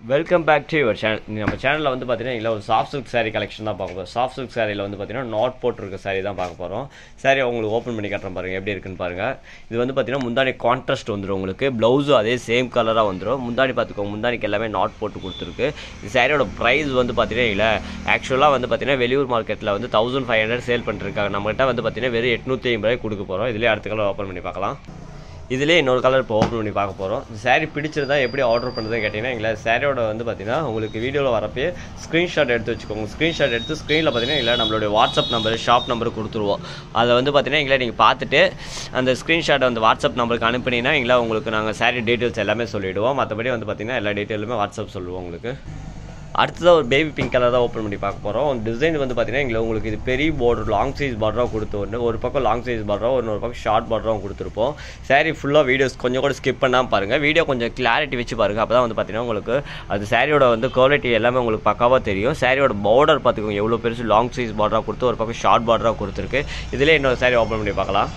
Welcome back to your channel. நம்ம சேனலில் வந்து பார்த்தீங்கன்னா இல்லை ஒரு சாஃப்ட் சில்க் சாரீ கலெக்ஷன் தான் பார்க்க போகிறோம். சாஃப்ட் சில்க் சாரியில் வந்து பார்த்தீங்கன்னா நாட் போட்டிருக்க சாரீ தான் பார்க்க போகிறோம். சாரீ உங்களுக்கு ஓப்பன் பண்ணி காட்டுறேன் பாருங்கள் எப்படி இருக்குன்னு பாருங்கள். இது வந்து பார்த்தீங்கன்னா முந்தானி கான்ட்ராஸ்ட் வந்துடும், உங்களுக்கு ப்ளவுஸும் அதே சேம் கலராக வந்துடும். முந்தானி பார்த்துக்கோங்க, முந்தானிக்கு எல்லாமே நாட் போட்டு கொடுத்துருக்கு. இந்த சாரியோட ப்ரைஸ் வந்து பார்த்தீங்கன்னா இல்லை ஆக்சுவலாக வந்து பார்த்தீங்கன்னா வெளியூர் மார்க்கெட்டில் வந்து 1500 சேல் பண்ணிருக்காங்க. நம்மகிட்ட வந்து பார்த்தீங்கன்னா வெறும் 850 ரூபாய் கொடுக்க போகிறோம். இதிலே அடுத்த கலர் ஓப்பன் பண்ணி பார்க்கலாம். இதிலே இன்னொரு கலர் இப்போ ஓப்பன் பண்ணி பார்க்க போகிறோம். இந்த சாரீ பிடிச்சிருந்தா எப்படி ஆர்டர் பண்ணுறதுன்னு கேட்டிங்கன்னா இல்லை சாரியோட வந்து பார்த்தீங்கன்னா உங்களுக்கு வீடியோவில் வரப்பே ஸ்க்ரீன்ஷாட் எடுத்து வச்சுக்கோங்க. ஸ்க்ரீன்ஷாட் எடுத்து ஸ்க்ரீனில் பார்த்தீங்கன்னா இல்லை நம்மளுடைய வாட்ஸ்அப் நம்பர் ஷாப் நம்பர் கொடுத்துருவோம். அதை வந்து பார்த்தீங்கன்னா எங்களை நீங்கள் பார்த்துட்டு அந்த ஸ்க்ரீன்ஷாட்டை வந்து வாட்ஸ்அப் நம்பருக்கு அனுப்பினீங்கன்னா எங்களை உங்களுக்கு நாங்கள் சாரீ டீட்டெயில்ஸ் எல்லாமே சொல்லிவிடுவோம். மற்றபடி வந்து பார்த்தீங்கன்னா எல்லா டீட்டெயிலுமே வாட்ஸ்அப் சொல்லுவோம் உங்களுக்கு. அடுத்ததாக ஒரு பேபி பிங்க் கலர் தான் ஓப்பன் பண்ணி பார்க்க போகிறோம். டிசைன் வந்து பார்த்தீங்கன்னா எங்களை உங்களுக்கு இது பெரிய பார்டர் லாங் சைஸ் பார்டராக கொடுத்து ஒரு பக்கம் லாங் சைஸ் பார்டராக ஒரு பக்கம் ஷார்ட் பார்டராகவும் கொடுத்துருப்போம். சாரீ ஃபுல்லாக வீடியோஸ் கொஞ்சம் கூட ஸ்கிப் பண்ணாமல் பாருங்கள். வீடியோ கொஞ்சம் கிளாரிட்டி வச்சு பாருங்கள். அப்போ தான் வந்து பார்த்தீங்கன்னா உங்களுக்கு அது சாரியோட வந்து குவாலிட்டி எல்லாமே உங்களுக்கு பக்காவாக தெரியும். சாரியோட பார்டர் பார்த்துக்கோங்க எவ்வளோ பெருசு லாங் சைஸ் பார்டராக கொடுத்து ஒரு பக்கம் ஷார்ட் பார்டராக கொடுத்துருக்கு. இதிலே இன்னொரு சாரீ ஓப்பன் பண்ணி பார்க்கலாம்.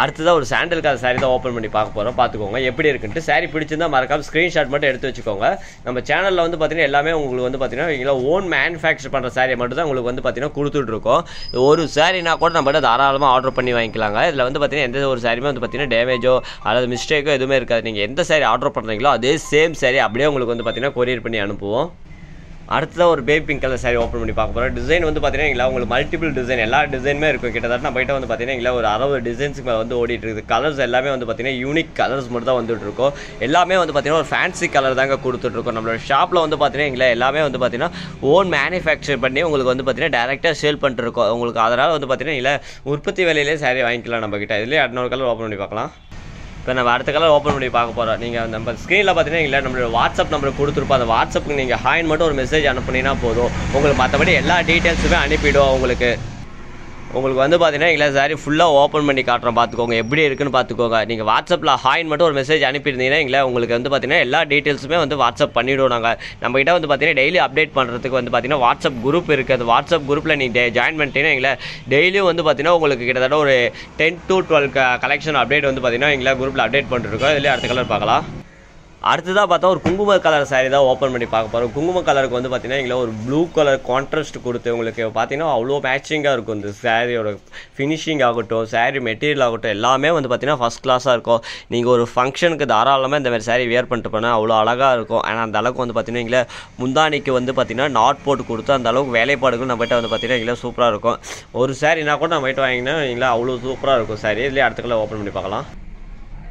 அடுத்ததாக ஒரு சாண்டல் கலர் சாரீ தான் ஓப்பன் பண்ணி பார்க்க போகிறோம். பார்த்துக்கோங்க எப்படி இருக்குன்ட்டு. சாரீ பிடிச்சிருந்தால் மறக்காம ஸ்க்ரீன்ஷாட் மட்டும் எடுத்து வச்சுக்கோங்க. நம்ம சேனலில் வந்து பார்த்தீங்கன்னா எல்லாமே உங்களுக்கு வந்து பார்த்தீங்கன்னா எங்களை ஓன் மேனுஃபேக்சர் பண்ணுற சாரியை மட்டும் தான் உங்களுக்கு வந்து பார்த்தீங்கன்னா கொடுத்துட்ருக்கோம். ஒரு சாரீனா கூட நம்ம தாராளமாக ஆர்டர் பண்ணி வாங்கிக்கலாங்க. இதில் வந்து பார்த்தீங்கன்னா எந்த ஒரு சாரியுமே வந்து பார்த்தீங்கன்னா டேமேஜோ அல்லது மிஸ்டேக்கோ எதுவுமே இருக்காது. நீங்கள் எந்த சாரீ ஆர்டர் பண்ணுறீங்களோ அதே சேம் சாரீ அப்படியே உங்களுக்கு வந்து பார்த்தீங்கன்னா கொரியர் பண்ணி அனுப்புவோம். அடுத்ததாக ஒரு baby pink colour sari open பண்ணி பார்க்க போகிறோம். டிசைன் வந்து பார்த்தீங்கன்னா உங்களுக்கு மல்டிபிள் டிசைன் எல்லா டிசைனுமே இருக்கும். கிட்டத்தட்ட நம்ம கிட்ட வந்து பார்த்தீங்கன்னா ஒரு 60 டிசைன்ஸுக்கு மேலே வந்து ஓடிட்டு இருக்குது. கலர்ஸ் எல்லாமே வந்து பார்த்தீங்கன்னா யூனிக் கலர்ஸ் மட்டும் தான் வந்துட்டு இருக்கோம். எல்லாமே வந்து பார்த்தீங்கன்னா ஒரு ஃபேன்சி கலர் தாங்க கொடுத்துட்ருக்கோம். நம்மளோட ஷாப்பில் வந்து பார்த்தீங்கன்னா எல்லாமே வந்து பார்த்தீங்கன்னா ஓன் மேனுஃபேக்சர் பண்ணி உங்களுக்கு வந்து பார்த்தீங்கன்னா டேரெக்டாக சேல் பண்ணிட்டுருக்கோம். உங்களுக்கு அதனால் வந்து பார்த்தீங்கன்னா இல்லை உற்பத்தி விலையிலே சாரீ வாங்கிக்கலாம் நம்ம கிட்ட. இதுலேயே இன்னொரு கலர் ஓப்பன் பண்ணி பார்க்கலாம். இப்போ நம்ம அடுத்த கலர் ஓப்பன் பண்ணி பார்க்க போகிறோம். நீங்கள் நம்ம ஸ்க்ரீனில் பார்த்தீங்கன்னா இல்லை நம்மளோட வாட்ஸ்அப் நம்பர் கொடுத்துருப்போம். அந்த வாட்ஸ்அப்புக்கு நீங்கள் ஹாயின் மட்டும் ஒரு மெசேஜ் அனுப்புனீங்கன்னா போதும். உங்களுக்கு மற்றபடி எல்லா டீட்டெயில்ஸுமே அனுப்பிவிடுவோம். உங்களுக்கு வந்து பார்த்தீங்கன்னா இல்லை சாரி ஃபுல்லாக ஓப்பன் பண்ணி காட்டுறோம். பார்த்துக்கோங்க எப்படி இருக்குன்னு பார்த்துக்கோங்க. நீங்கள் வாட்ஸ்அப்பில் ஹாயின் மட்டும் ஒரு மெசேஜ் அனுப்பியிருந்தீங்கன்னா இல்லை உங்களுக்கு வந்து பார்த்தீங்கன்னா எல்லா டீட்டெயில்ஸுமே வந்து வாட்ஸ்அப் பண்ணிவிடுவோம். நாங்கள் நம்மகிட்ட வந்து பார்த்தீங்கன்னா டெய்லி அப்டேட் பண்ணுறதுக்கு வந்து பார்த்தீங்கன்னா வாட்ஸ்அப் குரூப் இருக்குது. அந்த வாட்ஸ்அப் குரூப்பில் நீங்கள் ஜாயின் பண்ணிட்டீங்கன்னா எங்களை டெய்லியும் வந்து பார்த்தீங்கன்னா உங்களுக்கு கிட்டத்தட்ட ஒரு 10 to 12 கலெக்ஷன் அப்டேட் வந்து பார்த்தீங்கன்னா எங்களை குரூப்பில் அப்டேட் பண்ணிட்டுருக்கோம். இதிலே அடுத்த கலர் பார்க்கலாம். அடுத்ததாக பார்த்தா ஒரு குங்கும கலர் சாரீ தான் ஓப்பன் பண்ணி பார்க்க போகிறோம். குங்கும கலருக்கு வந்து பார்த்தீங்கன்னா எங்களை ஒரு ப்ளூ கலர் கான்ட்ராஸ்ட் கொடுத்து உங்களுக்கு பார்த்தீங்கன்னா அவ்வளோ மேட்சிங்காக இருக்கும். இந்த சாரியோட ஃபினிஷிங் ஆகட்டும், சாரீ மெட்டீரியல் ஆகட்டும் எல்லாமே வந்து பார்த்தீங்கன்னா ஃபஸ்ட் கிளாஸாக இருக்கும். நீங்கள் ஒரு ஃபங்க்ஷனுக்கு தாராளமாக இந்த மாதிரி சாரீ வியர் பண்ணிட்டு போனால் அவ்வளோ அழகாக இருக்கும். ஆனால் அந்த அளவுக்கு வந்து பார்த்தீங்கன்னா எங்களை முந்தானிக்கு வந்து பார்த்தீங்கன்னா நாட் போட்டு கொடுத்து அந்த அளவுக்கு வேலைப்பாடுகள் நம்மகிட்ட வந்து பார்த்தீங்கன்னா எங்களை சூப்பராக இருக்கும். ஒரு சாரீனா கூட நம்ம கிட்ட வாங்கினா எங்களை அவ்வளோ சூப்பராக இருக்கும் சாரீ. இதுலேயே அடுத்த கலர் ஓப்பன் பண்ணி பார்க்கலாம்.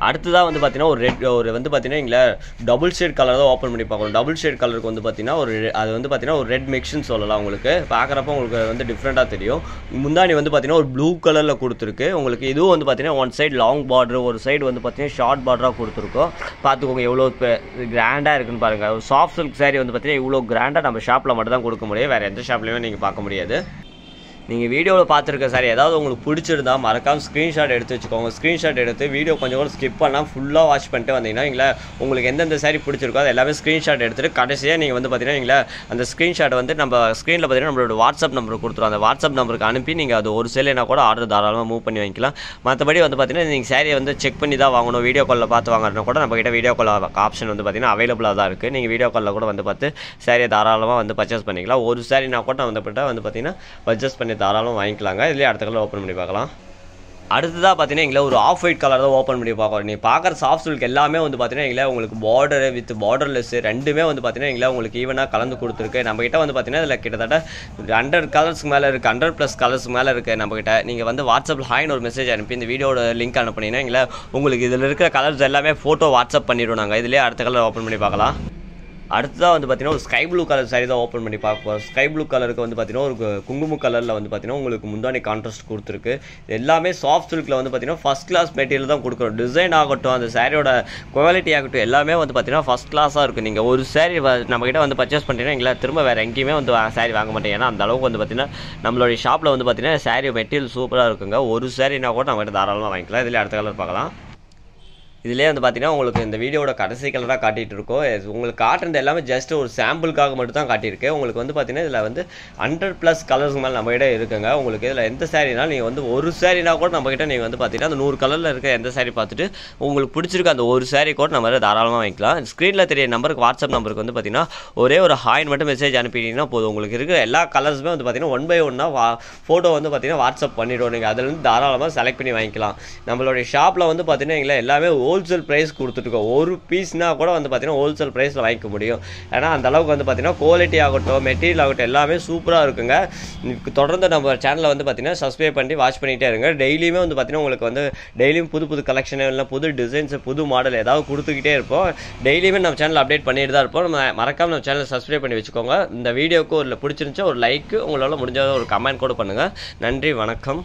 அடுத்ததாக வந்து பார்த்தீங்கன்னா ஒரு வந்து பார்த்தீங்கன்னா எங்களை டபுள் ஷேட் கலர் தான் ஓப்பன் பண்ணி பார்க்கணும். டபுள் ஷேட் கலருக்கு வந்து பார்த்தீங்கன்னா அது வந்து பார்த்தீங்கன்னா ஒரு ரெட் மிக்ஸ்ன்னு சொல்லலாம். உங்களுக்கு பார்க்குறப்ப உங்களுக்கு வந்து டிஃப்ரெண்ட்டாக தெரியும். முந்தானி வந்து பார்த்தீங்கன்னா ஒரு ப்ளூ கலரில் கொடுத்துருக்கு. உங்களுக்கு இதுவும் வந்து பார்த்தீங்கன்னா ஒன் சைடு லாங் பார்டர், ஒரு சைடு வந்து பார்த்தீங்கன்னா ஷார்ட் பார்டராக கொடுத்துருக்கோம். பார்த்துக்கோங்க எவ்வளோ கிராண்டாக இருக்குன்னு பாருங்கள். ஒரு சாஃப்ட் சில்க் சாரீ வந்து பார்த்தீங்கன்னா இவ்வளோ கிராண்டாக நம்ம ஷாப்பில் மட்டும் தான் கொடுக்க முடியும். வேறு எந்த ஷாப்லையுமே நீங்கள் பார்க்க முடியாது. நீங்கள் வீடியோவில் பார்த்துருக்க சாரி ஏதாவது உங்களுக்கு பிடிச்சிருந்தா மறக்காமல் ஸ்க்ரீன்ஷாட் எடுத்து வச்சுக்கோங்க. ஸ்க்ரீன்ஷாட் எடுத்து வீடியோ கொஞ்சம் கூட ஸ்கிப் பண்ணால் ஃபுல்லாக வாட்ச் பண்ணிட்டு வந்தீங்கன்னா எங்களை உங்களுக்கு எந்தெந்த சாரி பிடிச்சிருக்கோ அது எல்லாமே ஸ்க்ரீன்ஷாட் எடுத்துகிட்டு கடைசியாக நீங்கள் வந்து பார்த்தீங்கன்னா எங்களை அந்த ஸ்க்ரீன்ஷாட் வந்து நம்ம ஸ்க்ரீனில் பார்த்தீங்கன்னா நம்மளோட வாட்ஸ்அப் நம்பர் கொடுத்துருவோம். அந்த வாட்ஸ்அப் நம்பருக்கு அனுப்பி நீங்கள் அது ஒரு சேலைனா கூட ஆர்டர் தாராளமாக மூவ் பண்ணி வாங்கிக்கலாம். மற்றபடி வந்து பார்த்தீங்கன்னா நீங்கள் சாரியை வந்து செக் பண்ணி தான் வாங்கணும். வீடியோ காலில் பார்த்து வாங்கினா கூட நம்மகிட்ட வீடியோ கால் ஆப்ஷன் வந்து பார்த்தீங்கன்னா அவைலபிளாக தான் இருக்குது. நீங்கள் வீடியோ காலில் கூட வந்து பார்த்து சாரியை தாராளமாக வந்து பர்ச்சேஸ் பண்ணிக்கலாம். ஒரு சாரினா கூட வந்து பார்த்தீங்கன்னா பர்ச்சேஸ் பண்ணி தாராளமாக வாங்கிக்கலாம். இதுலேயே அடுத்த கலர் ஓப்பன் பண்ணி பார்க்கலாம். அடுத்ததாக பார்த்தீங்கன்னா எங்களை ஒரு ஆஃப் ஒயிட் கலர் தான் ஓப்பன் பண்ணி பார்க்குறோம். நீங்கள் பார்க்குற சாஃப்ட் சில்க் எல்லாமே வந்து பார்த்தீங்கன்னா எங்களை உங்களுக்கு பார்டர் வித் பார்டர்லெஸ் ரெண்டுமே வந்து பார்த்தீங்கன்னா எங்களை உங்களுக்கு ஈவனாக கலந்து கொடுத்துருக்கு. நம்மகிட்ட வந்து பார்த்தீங்கன்னா இதில் கிட்டத்தட்ட 100 கலர்ஸ்க்கு மேலே இருக்குது, 100+ கலர்ஸ்க்கு மேலே இருக்குது நம்மகிட்ட. நீங்கள் வந்து வாட்ஸ்அப்பில் ஹாய்னு ஒரு மெசேஜ் அனுப்பி இந்த வீடியோட லிங்க் அனுப்புனீங்கன்னா எங்களை உங்களுக்கு இதில் இருக்கிற கலர்ஸ் எல்லாமே ஃபோட்டோ வாட்ஸ்அப் பண்ணிவிடுவோம். நாங்கள் இதிலே அடுத்த கலர் ஓப்பன் பண்ணி பார்க்கலாம். அடுத்ததாக வந்து பார்த்தீங்கன்னா ஒரு ஸ்கை ப்ளூ கலர் சாரீ தான் ஓப்பன் பண்ணி பார்க்க போகிறோம். ஸ்கை ப்ளூ கலருக்கு வந்து பார்த்தீங்கன்னா ஒரு குங்கும கலரில் வந்து பார்த்தீங்கன்னா உங்களுக்கு முந்தானி கான்ட்ராஸ்ட் கொடுத்துருக்கு. எல்லாமே சாஃப்ட் சில்கில் வந்து பார்த்தீங்கன்னா ஃபஸ்ட் கிளாஸ் மெட்டீரியல் தான் கொடுக்குறோம். டிசைன் ஆகட்டும், அந்த சாரியோட குவாலிட்டி ஆகட்டும் எல்லாமே வந்து பார்த்தீங்கன்னா ஃபஸ்ட் கிளாஸாக இருக்கும். நீங்கள் ஒரு சாரீ நம்மகிட்ட வந்து பர்ச்சேஸ் பண்ணிட்டீங்கன்னா எங்களை திரும்ப வேறு எங்கேயுமே வந்து சாரீ வாங்க மாட்டேங்க. ஏன்னா அந்த அளவுக்கு வந்து பார்த்தீங்கன்னா நம்மளுடைய ஷாப்பில் வந்து பார்த்தீங்கன்னா சாரீ மெட்டீரியல் சூப்பராக இருக்குங்க. ஒரு சாரீனா கூட நம்மகிட்ட தாராளமாக வாங்கிக்கலாம். இதில் அடுத்த கலர் பார்க்கலாம். இதிலே வந்து பார்த்தீங்கன்னா உங்களுக்கு இந்த வீடியோட கடைசி கலராக காட்டிகிட்டு இருக்கோம். உங்களுக்கு காட்டுறது எல்லாமே ஜஸ்ட் ஒரு சாம்பிளுக்காக மட்டும் தான் காட்டியிருக்கேன். உங்களுக்கு வந்து பார்த்தீங்கன்னா இதில் வந்து 100+ கலர்ஸ் மேலே நம்ம கிட்ட இருக்குங்க. உங்களுக்கு இதில் எந்த சாரீனாலும் நீங்கள் வந்து ஒரு சாரீனா கூட நம்மக்கிட்ட நீங்கள் வந்து பார்த்தீங்கன்னா அந்த 100 கலரில் இருக்க எந்த சாரீ பார்த்துட்டு உங்களுக்கு பிடிச்சிருக்க அந்த ஒரு சாரீ கூட நம்ம தாராளமாக வாங்கிக்கலாம். ஸ்க்ரீனில் தெரிய நம்பருக்கு வாட்ஸ்அப் நம்பருக்கு வந்து பார்த்தீங்கன்னா ஒரே ஒரு ஹாய் மட்டும் மெசேஜ் அனுப்பிட்டீங்கன்னா போதும். உங்களுக்கு இருக்கிற எல்லா கலர்ஸுமே வந்து பார்த்தீங்கன்னா 1 by 1 ஃபோட்டோ வந்து பார்த்தீங்கன்னா வாட்ஸ்அப் பண்ணிவிடுவோம். நீங்கள் அதிலேருந்து தாராளமாக செலக்ட் பண்ணி வாங்கிக்கலாம். நம்மளுடைய ஷாப்பில் வந்து பார்த்தீங்கன்னா எல்லாமே ஹோல்சேல் ப்ரைஸ் கொடுத்துட்ருக்கோம். ஒரு பீஸ்னா கூட வந்து பார்த்தீங்கன்னா ஹோல்சேல் ப்ரைஸில் வாங்கிக்க முடியும். ஏன்னா அந்த அளவுக்கு வந்து பார்த்தீங்கன்னா குவாலிட்டி ஆகட்டும் மெட்டீரியல் ஆகட்டும் எல்லாமே சூப்பராக இருக்குங்க. தொடர்ந்து நம்ம சேனலை வந்து பார்த்தீங்கன்னா சப்ஸ்கிரைப் பண்ணி வாட்ச் பண்ணிகிட்டே இருங்க. டெய்லியுமே வந்து பார்த்தீங்கன்னா உங்களுக்கு வந்து டெய்லியும் புது கலெக்ஷன் இல்லை புது டிசைன்ஸ் புது மாடல் ஏதாவது கொடுத்துக்கிட்டே இருப்போம். டெய்லியுமே நம்ம சேனல் அப்டேட் பண்ணிட்டு தான் இருப்போம். நம்ம மறக்காமல் நம்ம சேனலை சப்ஸ்கிரைப் பண்ணி வச்சுக்கோங்க. இந்த வீடியோக்கு ஒரு பிடிச்சிருந்துச்சா ஒரு லைக், உங்களால் முடிஞ்ச ஒரு கமெண்ட் கூட பண்ணுங்கள். நன்றி, வணக்கம்.